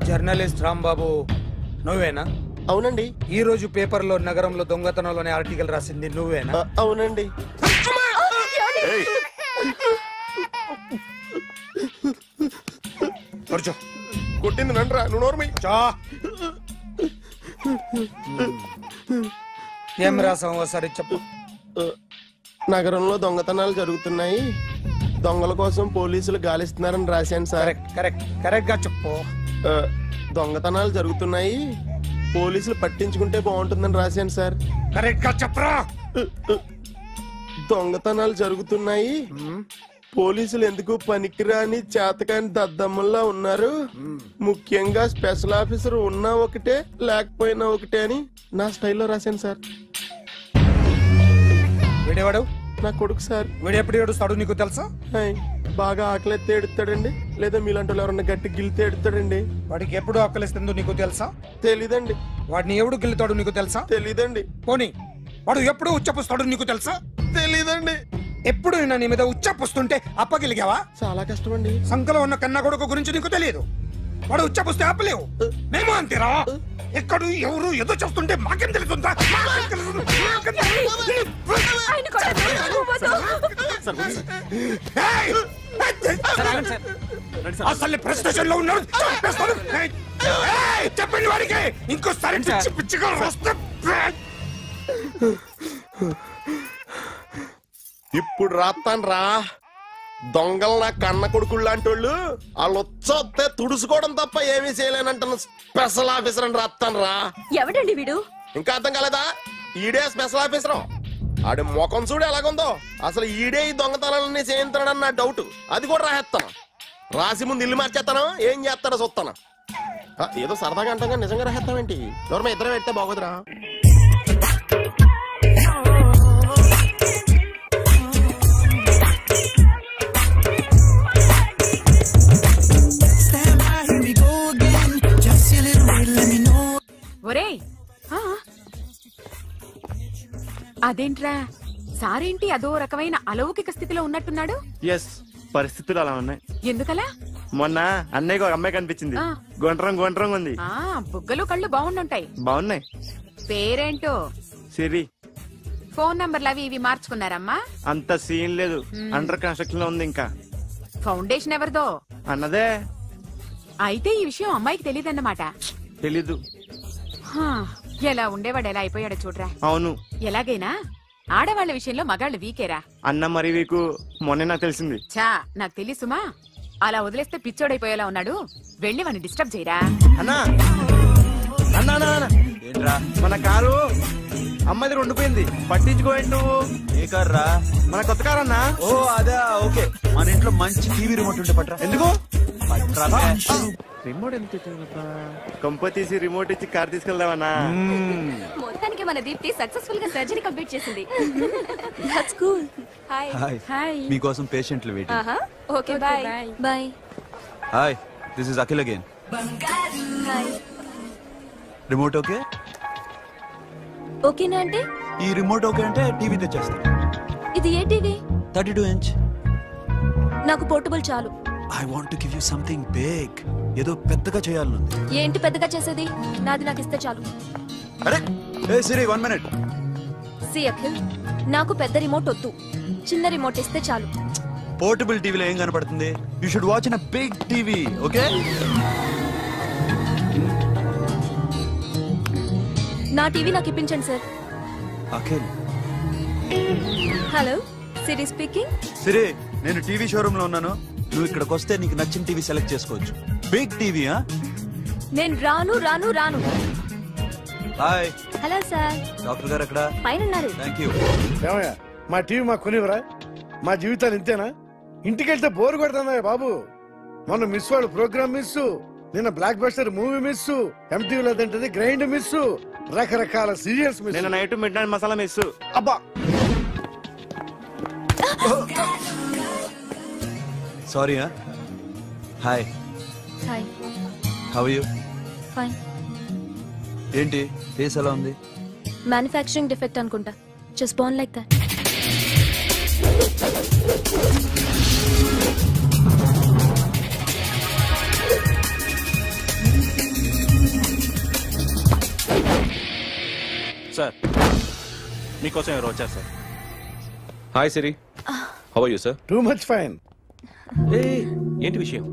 Journalist Rambabu నువ్వేనా? అవునండి. ఈ రోజు పేపర్లో నగరంలో దొంగతనంలోనే ఆర్టికల్ రాసింది నువ్వేనా? అవునండి. కొట్టింది నండ్రా, నువ్వు నోర్మి. ఏం రాసావు ఒకసారి చెప్పు. నగరంలో దొంగతనాలు జరుగుతున్నాయి, దొంగల కోసం పోలీసులు గాలిస్తున్నారని రాశాను సార్. కరెక్ట్ గా చెప్పు. దొంగతనాలు జరుగుతున్నాయి, పోలీసులు పట్టించుకుంటే బాగుంటుందని రాశాను సార్. కరెక్ట్ గా చెప్పరా. దొంగతనాలు జరుగుతున్నాయి, పోలీసులు ఎందుకు పనికిరాని చేతకాని దద్దమ్మల్లా ఉన్నారు, ముఖ్యంగా స్పెషల్ ఆఫీసర్ ఉన్నా ఒకటే లేకపోయినా ఒకటే అని నా స్టైల్లో రాశాను సార్. వీడేవాడు? నా కొడుకు సార్. వీడు ఎప్పుడు ఏడుస్తాడు నీకు తెలుసా? బాగా ఆకలిస్తే ఎడుతాడండి, లేదా మీలాంటి ఎవరన్నా గట్టి గిలితే ఎడుతాడండి. వాడికి ఎప్పుడు ఆకలిస్తుందో నీకు తెలుసా? తెలీదండి. వాడిని ఎవడు గిల్లుతాడు నీకు తెలుసా? తెలీదండి. పోనీ వాడు ఎప్పుడు ఉచ్చపుస్తాడు నీకు తెలుసా? తెలీదండి. ఎప్పుడు నీ మీద ఉచ్చపుస్తుంటే అప్పగిలిగావా? చాలా కష్టం అండి. సంకలో ఉన్న కన్న కొడుకు గురించి నీకు తెలియదు. వాడు ఉచ్చపుస్తే ఆపలేవు. మేము అంతేరా. ఎక్కడు ఎవరు ఏదో చేస్తుంటే మాకేం తెలుస్తుందా? అసలు ప్రెస్టేషన్ లో ఉన్నాడు. చెప్పండి వాడికి ఇంకోసారి పిచ్చిగా వస్తే. ఇప్పుడు రాత్తాను రా. దొంగలు నా కన్న కొడుకుళ్ళు లాంటి వాళ్ళు వాళ్ళు వచ్చొస్తే తుడుచుకోవడం తప్ప ఏమీ చేయలేనంటున్న స్పెషల్ ఆఫీసర్ అని రాత్తాను రా. ఎవడండి వీడు? ఇంకా అర్థం కాలేదా? ఈడే స్పెషల్ ఆఫీసర్. ఆడి ముఖం చూడు ఎలాగుందో. అసలు ఈడే ఈ దొంగతనాలన్నీ చేయించాడని నా డౌట్. అది కూడా రాసేస్తాను. రాసి ముందు ఇల్లు మార్చేస్తాను, ఏం చేస్తాడో చూస్తాను. ఏదో సరదాగా అంటాం, నిజంగా రాసేస్తామేంటి? ఎవరు ఇద్దరం పెడితే బాగోదురా. ఒరేయ్, అదేంట్రా సారేంటి అదో రకమైన అలౌకిక స్థితిలో ఉన్నట్టున్నాడు? ఎస్, పరిస్థితులు అలా ఉన్నాయి. ఎందుకలా? మొన్న అన్నయ్యకు ఒక అమ్మాయి కనిపించింది. గుండ్రంగా ఉంది. బుగ్గలు కళ్ళు బాగుండుంటాయి. బాగున్నాయి. పేరేంటో? సిరి. ఫోన్ నంబర్లు అవి ఇవి మార్చుకున్నారమ్మా? అంత సీన్ లేదు, అండర్ కన్స్ట్రక్షన్ లో ఉంది. ఇంకా ఫౌండేషన్ ఎవరిదో అన్నదే. అయితే ఈ విషయం అమ్మాయికి తెలియదన్నమాట. తెలీదు. ఎలా ఉండేవాడు ఎలా అయిపోయాడో చూడరా. అవును. ఎలాగైనా ఆడవాళ్ల విషయంలో మగాళ్ళు వీకేరా. అన్న మరి వీకు మొన్నే నాకు తెలిసింది. చా, నాకు తెలుసుమా. అలా వదిలేస్తే పిచ్చోడైపోయేలా ఉన్నాడు. వెళ్ళి వాడిని డిస్టర్బ్ చేయరా. అన్నా ఏంట్రా, మన కారు అమ్మాయి దగ్గర ఉండిపోయింది, పట్టించుకోండి నువ్వు. ఏ కార్ రా? మన కొత్త కారు అన్నా. ఓ అదా, ఓకే. మన ఇంట్లో మంచి టీవీ రిమోట్ ఉంటే పట్రా. ఎందుకు? రిమోట్ ఎంత కంప తీసి రిమోట్ ఇచ్చి కార్ తీసుకెళ్దామన్నా. మొత్తానికి మన దీప్తి సక్సెస్ఫుల్ గా సర్జరీ కంప్లీట్ చేసింది. That's cool. హాయ్. హాయ్. మీకోసం పేషెంట్లు waiting. Okay, bye. Bye. Hi, this is Akhil again. Hi. Remote okay? ఓకేనా అంటే? ఈ రిమోట్ ఓకే అంటే టీవీ తెచ్చేస్తా. ఇది ఏ టీవీ? 32 inch. నాకు పోర్టబుల్ చాలు. I want to give you something big. ఏదో పెద్దగా చేయాలనుంది. ఏంటి పెద్దగా చేసేది? నాది నాకు ఇస్తే చాలు. అరే ఏ సిరి, 1 minute. సి అఖిల్, నాకు పెద్ద రిమోట్ వద్దు, చిన్న రిమోట్ ఇస్తే చాలు. పోర్టబుల్ టీవీలో ఏం కనపడుతుంది? You should watch in a big TV, okay? నా టీవీ నాకు ఇప్పించండి sir. Akhil. Hello, Siri speaking. Siri, నేను టీవీ షోరూమ్ లో ఉన్నాను. నువ్వు ఇక్కడికి వస్తే నీకు నచ్చిన టీవీ సెలెక్ట్ చేసుకోవచ్చు. Big TV. నేను రాను రాను రాను. హాయ్. Hello sir. డాక్టర్ గారు ఎక్కడ? పైన ఉన్నారు. థాంక్యూ. ఏమయ్యా, మా టీవీ మాకు కొనివరా? మా జీవితాలు ఇంతేనా? ఇంటికెళ్తే బోరు కొడుతుందా బాబు? మొన్న మిస్ వాళ్ళు ప్రోగ్రామ్ మిస్, నిన్న బ్లాక్ బస్టర్ మూవీ మిస్, ఎంటీవీలో తింటది గ్రైండ్ మిస్, రకరకాల సీరియల్స్ మిస్. నిన్న night midnight masala miss. అబ్బా, sorry. Hi. Hi. How you? Fine. ఏంటి ఫేస్ ఎలా ఉంది? మ్యానుఫ్యాక్చరింగ్ డిఫెక్ట్ అనుకుంటా. Just born like that. Sir మీకోసం ఎవరు వచ్చారు sir? Hi Siri, how are you sir? Too much fine. ఏంటి విషయం?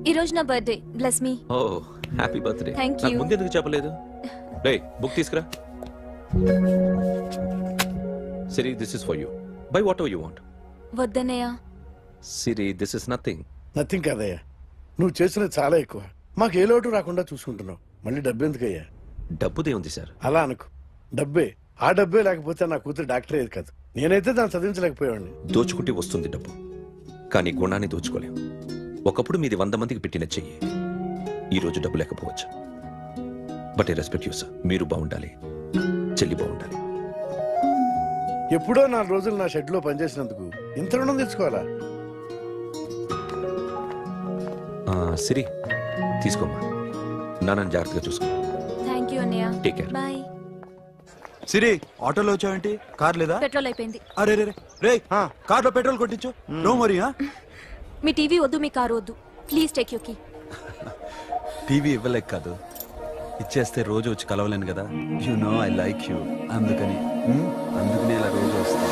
ఈ రోజు నా birthday. Bless me. Oh happy birthday. Thank you. నాకు ముందెందుకు చెప్పలేదు? రే బుక్ తీసుకురా. Siri, this is for you. Buy whatever you want. వద్దన్నయ్య. Siri, this is nothing. Nothing కాదయ్యా, నువ్వు చేసినది చాలా ఎక్కువ. మాకు ఏ లోటు రాకుండా చూసుకుంటున్నావు. మళ్ళీ డబ్బు ఎందుకయ్యా? డబ్బుదే ఉంది సార్. అలా అనుకు. డబ్బే. ఆ డబ్బే లేకపోతే నా కూతురు డాక్టర్ అయ్యేది కాదు. నేనైతే దాన్ని చదివించలేకపోయాడిని. దోచుకుంటే వస్తుంది డబ్బు, కానీ గుణాన్ని దోచుకోలేం. ఒకప్పుడు మీది 100 మందికి పెట్టిన చెయ్యి. ఈ రోజు డబ్బు లేకపోవచ్చు, but I respect you sir. మీరు బాగుండాలి, చెల్లి బాగుండాలి. ఎప్పుడో 4 రోజులు నా షెడ్ లో పనిచేసినందుకు ఇంత రుణం తెచ్చుకోవాలా? సిరి, తీసుకోమ్మా. నాన్నని జాగ్రత్తగా చూసుకో. థ్యాంక్ యూ అన్నయ్య. Take care. బాయ్. సిరి, ఆటోలో వచ్చావేంటి? కార్ లేదా? పెట్రోల్ అయిపోయింది. అరే రే రే, కార్లో పెట్రోల్ కొట్టించు. నో మరి. మీ టీవీ వద్దు, మీ కారు వద్దు. Please take you key. TV ఇవ్వలేక కాదు, ఇచ్చేస్తే రోజు వచ్చి కలవలేను కదా. You know I like you. అందుకని ఇలా రోజు వస్తా.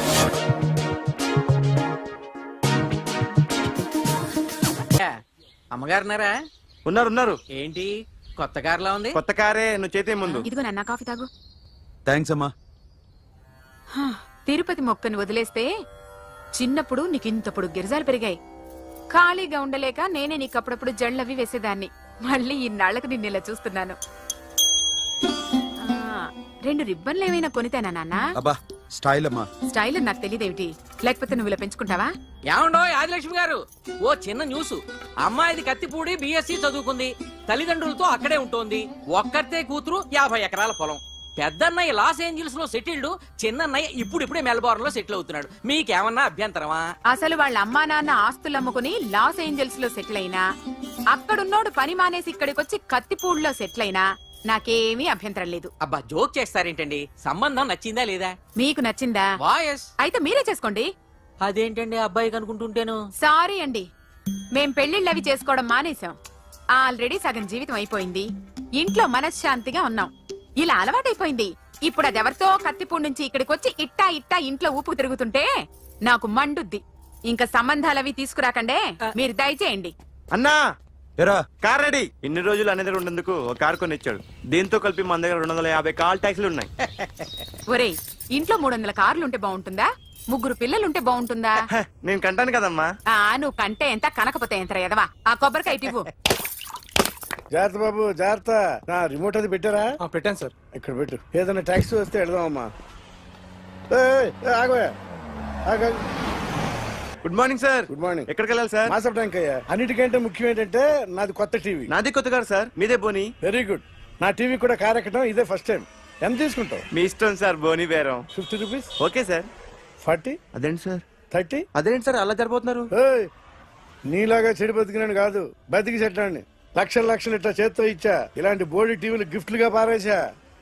అమ్మగారున్నారా? ఉన్నారు. ఏంటి కొత్త కార్లా ఉంది? కొత్త కారే, నువ్వు చేతే ముందు. ఇదిగో నాన్న కాఫీ తాగు. థ్యాంక్స్ అమ్మా. తిరుపతి మొక్కను వదిలేస్తే చిన్నప్పుడు నీకింతప్పుడు గిరిజాలు పెరిగాయి. ఖాళీగా ఉండలేక నేనే నీకు అప్పుడప్పుడు జళ్ళవి వేసేదాన్ని. మళ్ళీ ఇన్నాళ్లకు నిన్ను ఇలా చూస్తున్నాను. 2 రిబ్బన్లు ఏమైనా కొనితేనా నాన్న? అబ్బా స్టైల్ అమ్మా. స్టైల్ నాకు తెలియదేమిటి? లేకపోతే నువ్వు ఇలా పెంచుకుంటావా? ఏమండో ఆదిలక్ష్మి గారు, ఓ చిన్న న్యూస్. అమ్మాయిది కత్తిపూడి బిఎస్సి చదువుకుంది, తల్లిదండ్రులతో అక్కడే ఉంటోంది. ఒక్కతే కూతురు, 50 ఎకరాల పొలం. పెద్దన్నయ్య లాస్ ఏంజల్స్ లో సెటిల్డ్, చిన్నన్నయ్య ఇప్పుడిప్పుడే మెల్బోర్న్ లో సెటిల్ అవుతున్నాడు. మీకేమన్నా అభ్యంతరమా? అసలు వాళ్ళ అమ్మా నాన్న ఆస్తులు అమ్ముకుని లాస్ ఏంజల్స్ లో సెటిల్ అయినా, అక్కడున్నోడు పని మానేసి ఇక్కడికొచ్చి కత్తిపూడిలో సెటిల్ అయినా నాకేమీ అభ్యంతరం లేదు. అబ్బా జోక్ చేస్తారేంటండి? సంబంధం నచ్చిందా లేదా? మీకు నచ్చిందా? వాయస్ అయితే మీరే చేసుకోండి. అదేంటండి అబ్బాయి అనుకుంటుంటేను? సారీ అండి, మేం పెళ్లిళ్ళు అవి చేసుకోవడం మానేశాం. ఆల్రెడీ సగం జీవితం అయిపోయింది. ఇంట్లో మనశ్శాంతిగా ఉన్నాం. ఇలా అలవాటైపోయింది. ఇప్పుడు అది ఎవరితో కత్తిపూడి నుంచి ఇక్కడికి వచ్చి ఇట్టా ఇంట్లో ఊపుకు తిరుగుతుంటే నాకు మండుద్ది. ఇంకా సంబంధాలవి తీసుకురాకండే, మీరు దయచేయండి. అన్నా ఎరా, కార్ రెడీ. ఇన్ని రోజులు అనే దగ్గర ఉండేందుకు ఒక కార్ కొని ఇచ్చాడు. దీంతో కలిపి మన దగ్గర 250 కాల్ ట్యాక్సీలు ఉన్నాయి. ఒరేయ్, ఇంట్లో 300 కార్లుంటే బాగుంటుందా? 3 పిల్లలుంటే బాగుంటుందా? నేను కంటాను కదమ్మా. నువ్వు కంటే ఎంత, కనకపోతే ఎంత ఎదవా. ఆ కొబ్బరికాయ ఇవ్వు. జాగ్రత్త బాబు, జాగ్రత్త. నా రిమోట్ అది పెట్టారా? పెట్టాను సార్. ఇక్కడ పెట్టు. ఏదైనా ట్యాక్సీ వస్తే వెళ్దామమ్మా. ఆగోయా. Good morning sir. Good morning. ఎక్కడికి వెళ్ళాలి సార్? మాసప్ ట్యాంక్ అయ్యా. అన్నిటికంటే ముఖ్యం ఏంటంటే నాది కొత్త టీవీ. నాది కొత్త కారు సార్, మీదే బోని. Very good. నా టీవీ కూడా కార్ ఎక్కడం ఇదే ఫస్ట్ టైం. ఎంత తీసుకుంటావు? మీ ఇష్టం సార్, బోని బేరం. 50 రూపీస్. Okay sir. 40. అదేంటి సార్? 30. అదేంటి సార్ అలా జరిపోతున్నారు? నీలాగా చెడు బతికినాను కాదు, బతికి చెట్లాన్ని. లక్షలు ఇట్లా చేత్తో ఇచ్చా. ఇలాంటి బోడి టీవీలు గిఫ్ట్లుగా పారేసా.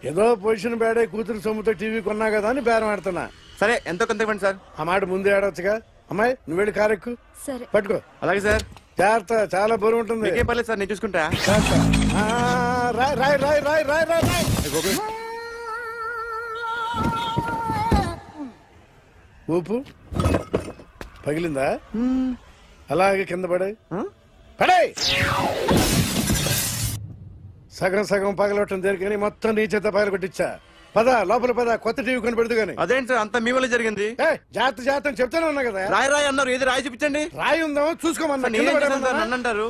ఏదో పొజిషన్ బేడే కూతురు సొమ్ముతో టీవీ కొన్నా కదా అని బేరం ఆడుతున్నా. సరే, ఎంతో కొంత ఇవ్వండి సార్. ఆ మాట ముందే ఆడవచ్చుగా. అమ్మాయి, నువ్వు వెళ్ళి కారెక్కు. సరే. పట్టుకో. అలాగే సార్. జాగ్రత్త, చాలా బరువు ఉంటుంది. ఏం పర్లేదు సార్, నేను చూసుకుంటా. రాయ్. ఊపు పగిలిందా? అలాగే కింద పడాయి. సగం పగలవటం దేనికని మొత్తం నీ చేత పగల కొట్టించా. పద లోపల పద, కొత్త టీవీ కొని పెడదు గాని. అదేంటి సార్ అంతా మీ వల్ల జరిగింది? జాగ్రత్త చెప్తానే ఉన్నా కదా. రాయి అన్నారు, ఏది రాయి చూపించండి. రాయి ఉందామో చూసుకోమన్నా. అంటారు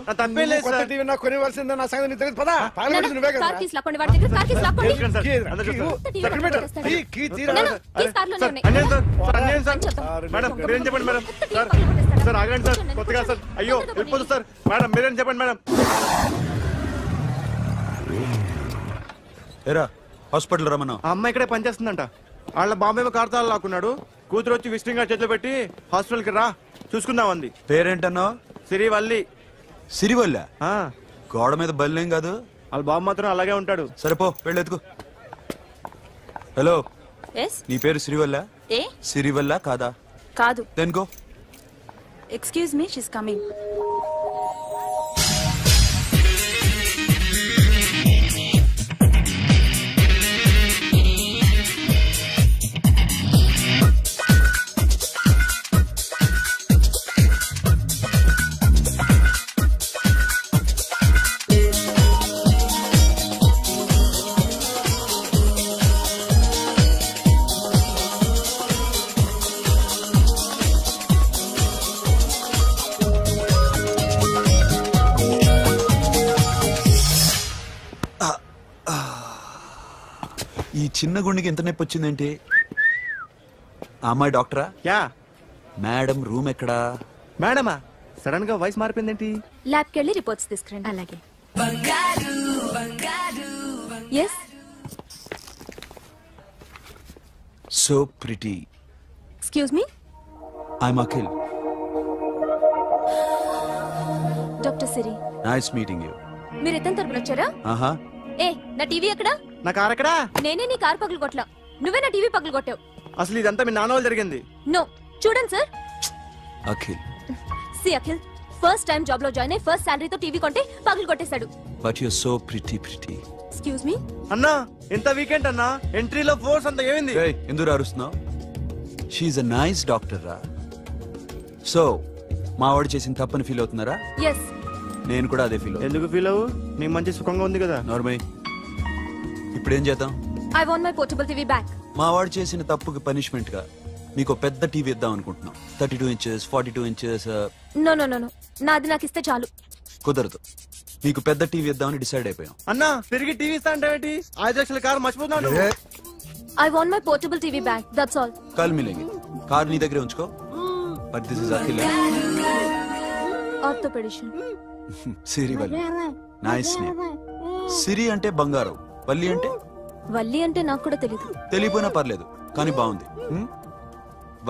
కొత్త టీవీ నాకు కొనివ్వాల్సిందే. నా సంగతి తెలియదు. పద పగలబెట్టి నువ్వే కదా. మేడం మీరేం చెప్పండి మేడం. సార్ ఆగండి సార్, కొత్తగా సార్. అయ్యో వెళ్ళిపోదు సార్. మేడం మీరేం చెప్పండి మేడం. ఎరా, హాస్పిటల్ రమ్మన్నా. ఆ అమ్మాయి ఇక్కడే పనిచేస్తుందంట. వాళ్ళ బాంబేమో కార్తాలు లాక్కున్నాడు. కూతురు వచ్చి విజిటింగ్ కార్డ్ చేతిలో పెట్టి హాస్పిటల్కి రా చూసుకుందాం అంది. పేరేంటన్నావు? సిరివల్లి. సిరి వల్ల గోడ మీద బల్లేం కాదు. వాళ్ళ బాబు మాత్రం అలాగే ఉంటాడు. సరిపో వెళ్ళెత్తుకు. హలో, నీ పేరు సిరివల్ల? సిరివల్ల కాదా? కాదు. Then go. Excuse me, she's coming. ఈ చిన్న గుండెకి ఎంత నొప్పి వచ్చిందేంటి? అమ్మాయి డాక్టరా? యా. మేడం రూమ్ ఎక్కడా? మేడమా? సడన్ గా వాయిస్ మారిపోయిందేంటి? ల్యాబ్కి వెళ్ళి రిపోర్ట్స్ తీసుకురండి. అలాగే. Yes. So pretty. Excuse me. I'm Akhil. Doctor Siri. Nice meeting you. మీరు ఎత్తని తరపున వచ్చారా? ఆహా. ఏ, నా టీవీ ఎక్కడా? నా కార్ ఎక్కడా? నేనే నీ కార్ పగలు కొట్టలా, నువ్వే నా టీవీ పగలు కొట్టావు. అసలు ఇదంతా మీ నాన్న వాళ్ళు జరిగింది. నో, చూడండి sir. Akhil. See Akhil, first time job లో జాయిన్ అయ్యి ఫస్ట్ సాలరీతో టీవీ కొంటే పగలు కొట్టేశాడు. But you so pretty. Excuse me. అన్నా, ఎంత వీకెండ్ అన్నా, ఎంట్రీలో ఫోర్స్ అంత ఏమైంది? ఏయ్, ఎందుకు అరుస్తున్నావు? షీఈ్ అ నైస్ డాక్టర్ రా. సో మా వాడు చేసిన తప్పని ఫీల్ అవుతున్నారా? ఎస్. నేను కూడా అదే ఫీల్. ఎందుకు ఫీల్ అవ్వు? నీకు మంచి సుఖంగా ఉంది కదా. నార్మల్. ఇప్పుడు ఏం చేద్దాం? I want my portable TV back. మా వాడు చేసిన తప్పుకి పనిష్మెంట్ గా మీకు పెద్ద టీవీ ఇద్దాం అనుకుంటున్నాం. 32 inches, 42 inches. నో, నాది నాకు ఇస్తే చాలు. కుదరదు. మీకు పెద్ద టీవీ ఇద్దామని డిసైడ్ అయిపోయాం. అన్నా, తిరిగి టీవీ ఇస్తా అంటే 5 లక్షల కారు మర్చిపోతున్నాడు. I want my portable TV back, that's all. కల్ మిలేంగే. కార్ నీ దగ్గరే ఉంచుకో. But this is Akhil. Orthopedician. Siri Valli. Nice name. Siri అంటే బంగారం, వల్లి అంటే? వల్లి అంటే నాకు కూడా తెలీదు. తెలియపోయినా పర్లేదు, కానీ బాగుంది.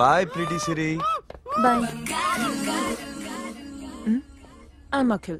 Bye pretty Siri. Bye. I'm Akhil.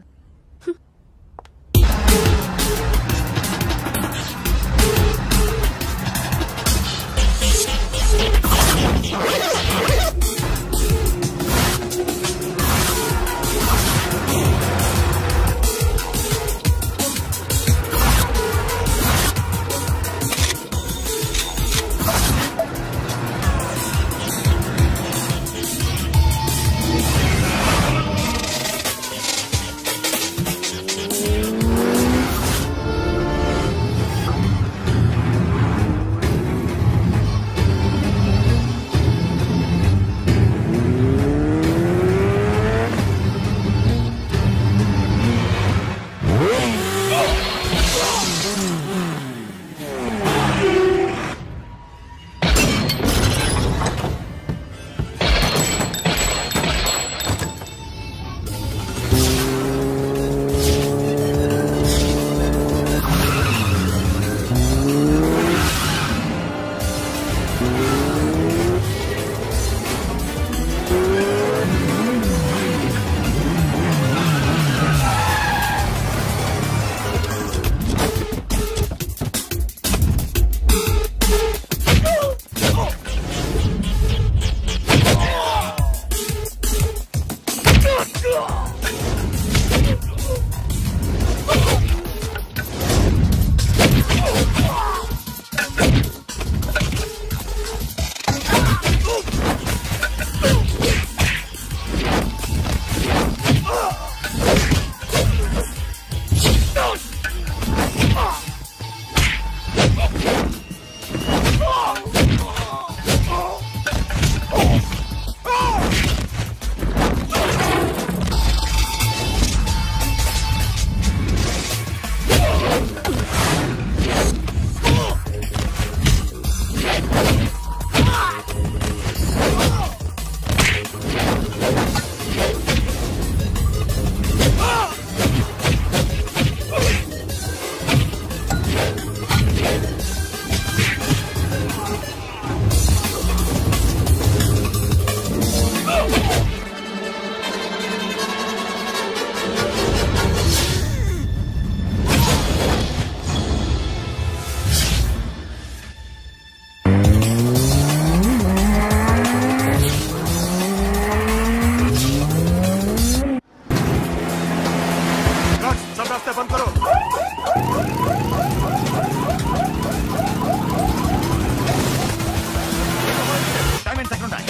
रास्ते बंद करो। Time and second time.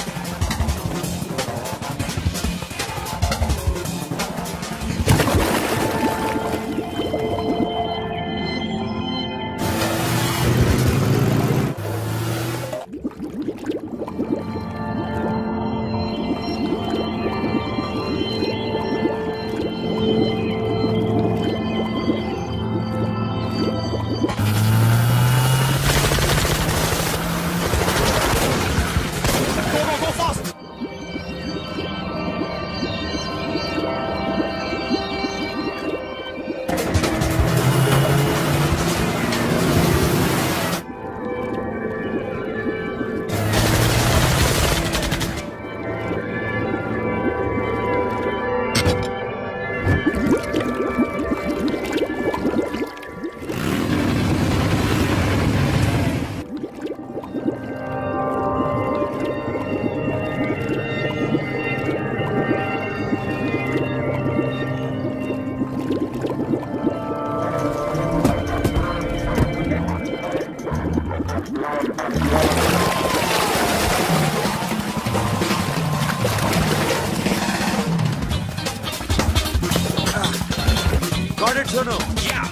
Got it, Sono. Yeah.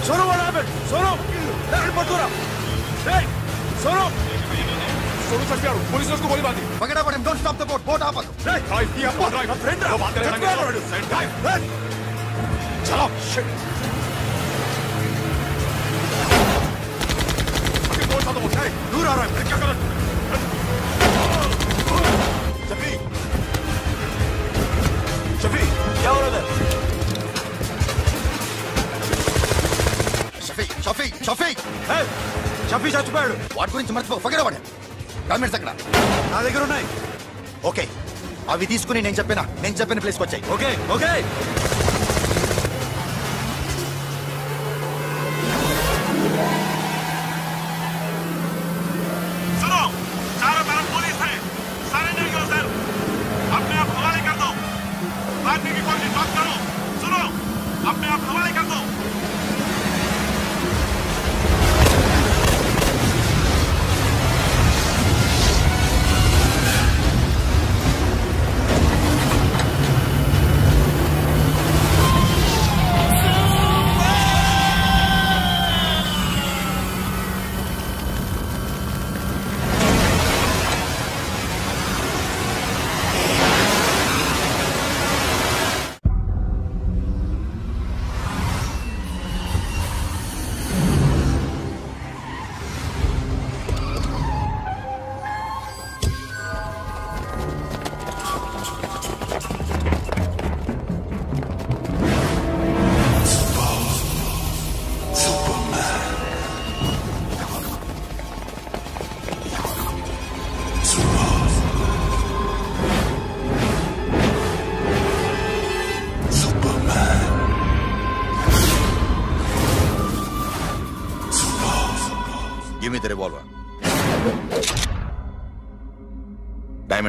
Sono, what happened? Sono! Hey, Mathura! Hey! Sono! Sonu sir क्या पुलिस ने उसको गोली मार दी। पकड़ा पड़े, don't stop the boat, boat आप ड्राइव किया ड्राइव friend वो बात करेंगे ड्राइव चलो शिट कौन सा तो बोलता है दूर आ रहा है क्या कर शफी शफी क्या हो रहा है షఫీ షఫీ చచ్చిపోయాడు. వాటి గురించి మర్చిపో పగడ వాడే డాక్యుమెంట్స్ అక్కడ నా దగ్గర ఉన్నాయి. ఓకే అవి తీసుకుని నేను చెప్పిన ప్లేస్కి వచ్చాయి. ఓకే ఓకే सुनो चारों तरफ पुलिस है सरेंडर योरसेल्फ अपने आप हवाले कर दो भागने की कोशिश मत करो सुनो अपने आप हवाले कर दो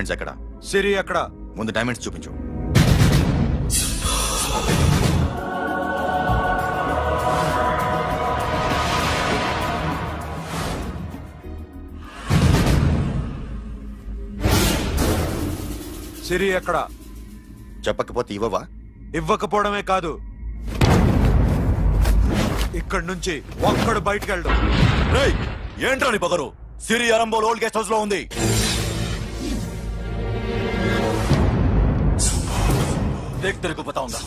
డైమండ్స్ ఎక్కడ? సిరి ఎక్కడ? ముందు డైమండ్స్ చూపించు. సిరి ఎక్కడ? చెప్పకపోతే ఇవ్వవా? ఇవ్వకపోవడమే కాదు, ఇక్కడి నుంచి ఒక్కడు బయటికి వెళ్ళడు. ఏంట్రా నీ పొగరు? సిరి అరంబోల్ ఓల్డ్ గెస్ట్ హౌస్ లో ఉంది. తెరకు పతా ఉందా?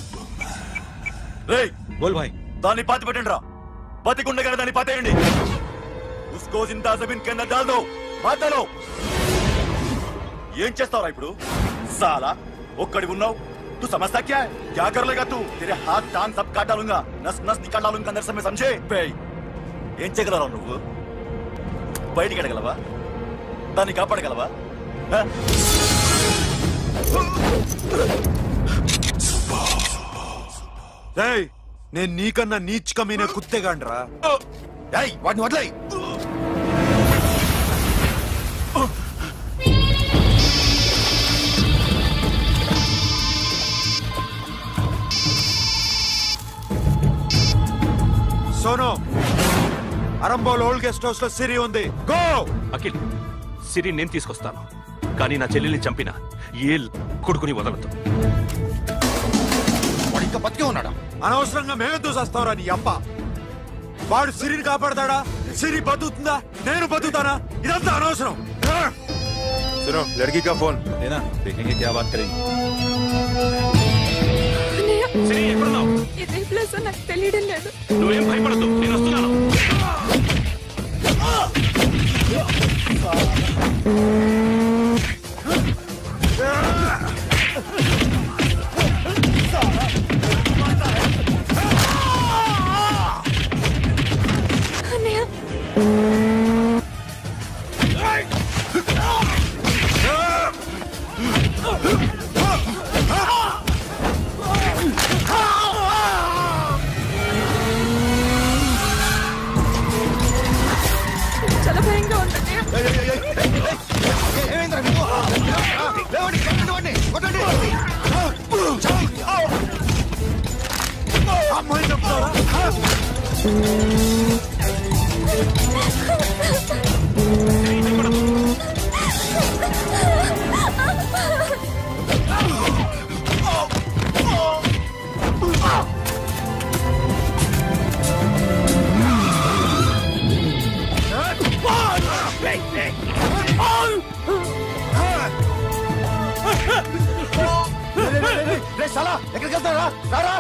రేయ్ బోల్ భాయ్, దాన్ని పాతి పెట్టండి రా. బతికుండగానే దాన్ని పాతేయండి. ఉస్కో జిందా జమీన్ కింద డాల్ దో. పాతలో ఏం చేస్తావురా ఇప్పుడు? साला ఒక్కడి ఉన్నావు. तू समझता क्या है? क्या कर लेगा तू? तेरे हाथ टांग सब काट डालूंगा, नस नस निकाल डालूंगा अंदर से, मैं समझे? ఏం చేయగలరా నువ్వు? బయటికి ఎడగలవా? దాన్ని కాపాడగలవా? నేను నీకన్నా నీచ్ కమీనే కుత్తేగాండ్రా. వాటిని వదిలే. Sono, Arambol old guest house లో సిరి ఉంది. గో. అఖిల్, సిరి నేను తీసుకొస్తాను, కానీ నా చెల్లెల్ని చంపిన ఏ కొడుకుని వదలదు. వాడు ఇంకా బతికే ఉన్నాడా? అనవసరంగా మేమెందుకు చేస్తావురా నీ అప్ప? వాడు సిరిని కాపాడతాడా? సిరి బతుకుతుందా? నేను బతుకుతానా? ఇదంతా అనవసరం. सुनो, लड़की का फोन देना, देखेंगे क्या बात करेंगे. సిరి ఎక్కడున్నావు? ఇదే ప్లేస్ నాకు తెలియడం లేదు. నువ్వేం భయపడద్దు, నేను వస్తున్నాను. చాలా భయంగా ఉంది. అమ్మాయి చెప్తారా? साला ఎక్కడికి వెళ్తారా? రారా.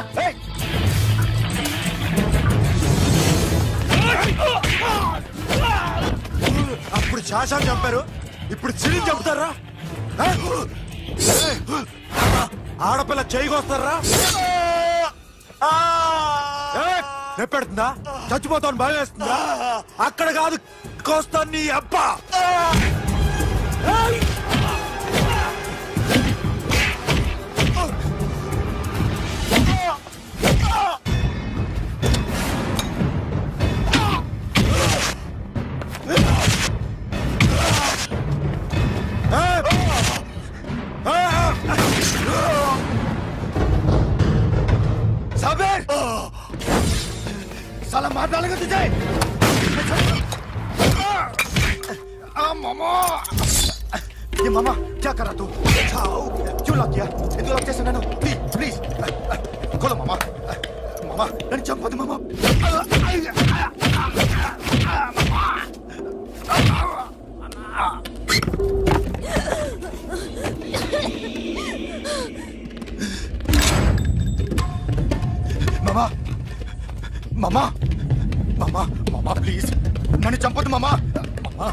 అప్పుడు శాశాన్ని చంపారు, ఇప్పుడు సిరిని చంపుతారా? ఆడపిల్ల చేయకొస్తారా? నెప్పెడుతుందా? చచ్చిపోతాను భయం వేస్తుందా? అక్కడ కాదు, కోస్తాను నీ అబ్బా. साला मार डालेगा तुझे. मामा, ये मामा क्या कर रहा तू? क्यों लॉक किया? ये लॉक कैसे नैनो? प्लीज प्लीज खोलो मामा. मामा नन्नु चंपదు मामा. मामा मामा मामा मामा प्लीज నన్ను చంపొద్దు మామా. మామా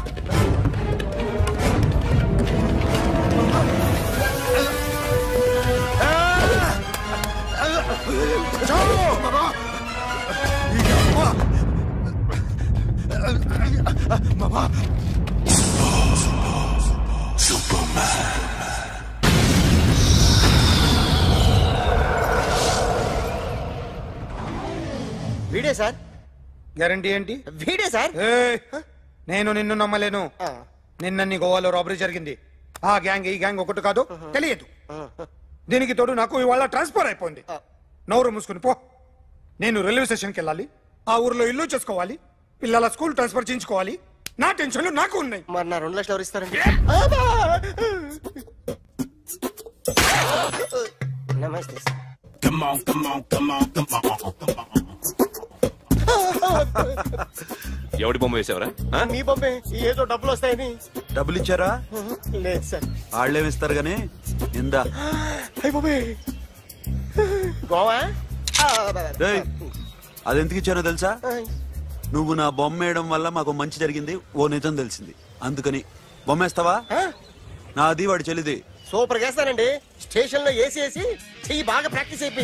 మామా వీడే సార్. గ్యారంటీ ఏంటి? వీడే సార్. నేను నిన్ను నమ్మలేను. నిన్న నీ గోవాలో రాబరీ జరిగింది, ఆ గ్యాంగ్ ఈ గ్యాంగ్ ఒకటి కాదు తెలియదు. దీనికి తోడు నాకు ఇవాళ ట్రాన్స్ఫర్ అయిపోయింది. నోరు మూసుకుని పో. నేను రైల్వే స్టేషన్కి వెళ్ళాలి, ఆ ఊర్లో ఇల్లు చేసుకోవాలి, పిల్లల స్కూల్ ట్రాన్స్ఫర్ చేయించుకోవాలి. నా టెన్షన్లు నాకు ఉన్నాయి. మరి నా 2 లక్షలు ఎవరు ఇస్తారండి? నమస్తే. ఎవడి బొమ్మ వేసావరా? నీ బొమ్మే. ఏదో డబ్బులు వస్తాయని. డబ్బులు ఇచ్చారా? లేదు సార్. వాళ్ళేమిస్తారు గానీ ఇందా. గోవా అదెందుకు ఇచ్చానో తెలుసా? నువ్వు నా బొమ్మ వేయడం వల్ల మాకు మంచి జరిగింది, ఓ నిజం తెలిసింది, అందుకని. బొమ్మేస్తావా? నాది వాడి చెల్లిది. సూపర్ చేస్తానండి. స్టేషన్ లో ఏసీ చెయ్యి బాగా ప్రాక్టీస్ అయిపోయింది.